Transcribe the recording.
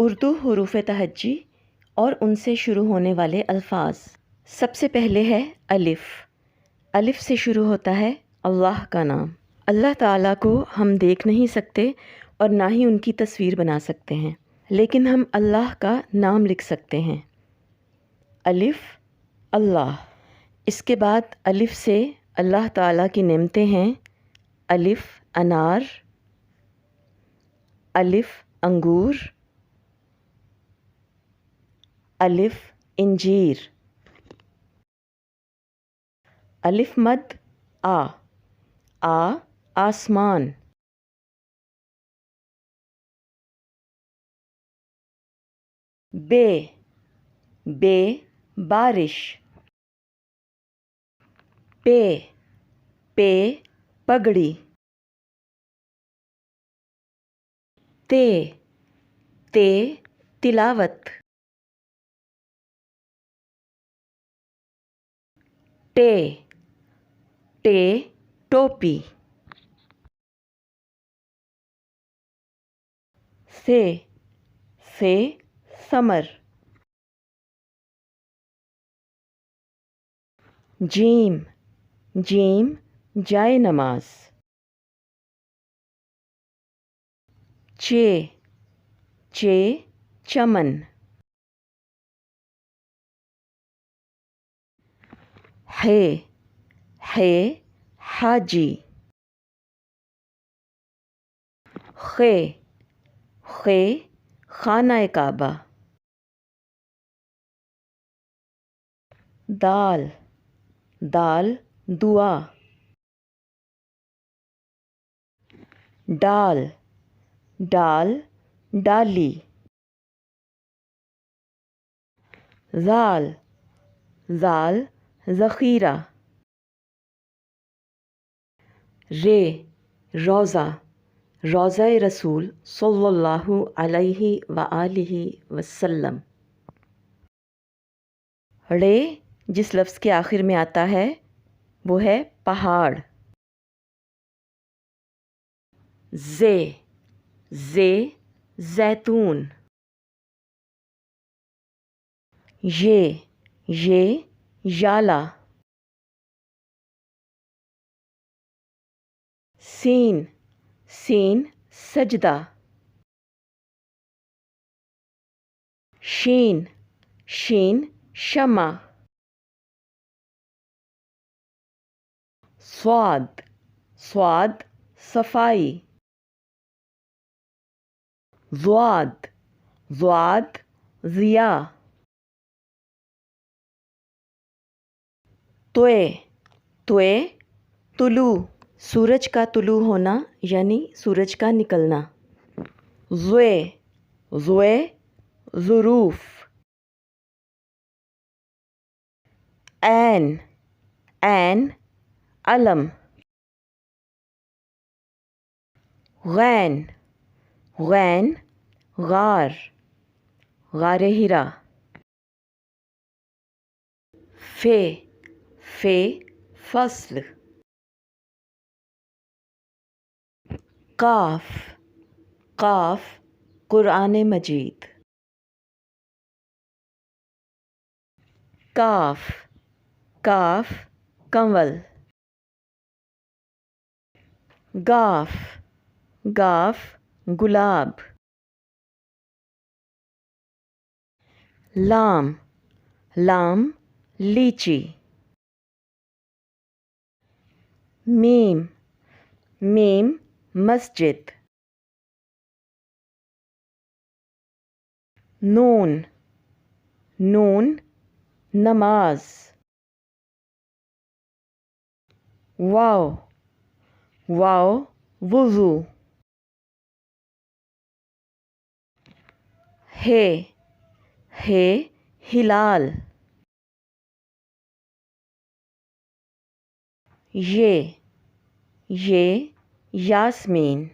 اردو حروف تہجی اور ان سے شروع ہونے والے الفاظ۔ سب سے پہلے ہے الف۔ الف سے شروع ہوتا ہے اللہ کا نام۔ اللہ تعالیٰ کو ہم دیکھ نہیں سکتے اور نہ ہی ان کی تصویر بنا سکتے ہیں، لیکن ہم اللہ کا نام لکھ سکتے ہیں۔ الف اللہ۔ اس کے بعد الف سے اللہ تعالیٰ کی نعمتیں ہیں۔ الف انار، الف انگور، الف انجیر۔ الف مد آ آسمان۔ بے بارش۔ پے پگڑی۔ تے تلاوت۔ ٹے ٹوپی۔ سے ثمر۔ جیم جائے نماز۔ چے چمن۔ ہے حاجی۔ خے خانہ کعبہ۔ دال دعا۔ ڈال ڈالی۔ زال ذخیرہ۔ روضہ رسول صلی اللہ علیہ وآلہ وسلم۔ ڑے جس لفظ کے آخر میں آتا ہے وہ ہے پہاڑ۔ زیتون۔ یالا۔ سین سجدہ۔ شین شمع۔ صاد صفائی۔ ضاد ضیاء۔ طوع طلوع، سورج کا طلوع ہونا یعنی سورج کا نکلنا۔ ضوء ظروف۔ عین علم۔ غین غار ہرا۔ فصل۔ قاف قرآن مجید۔ کاف کنول۔ گاف گلاب۔ لام لیچی۔ میم مسجد۔ نون نماز۔ واو وضو۔ ہے ہلال۔ یہ یاسمین۔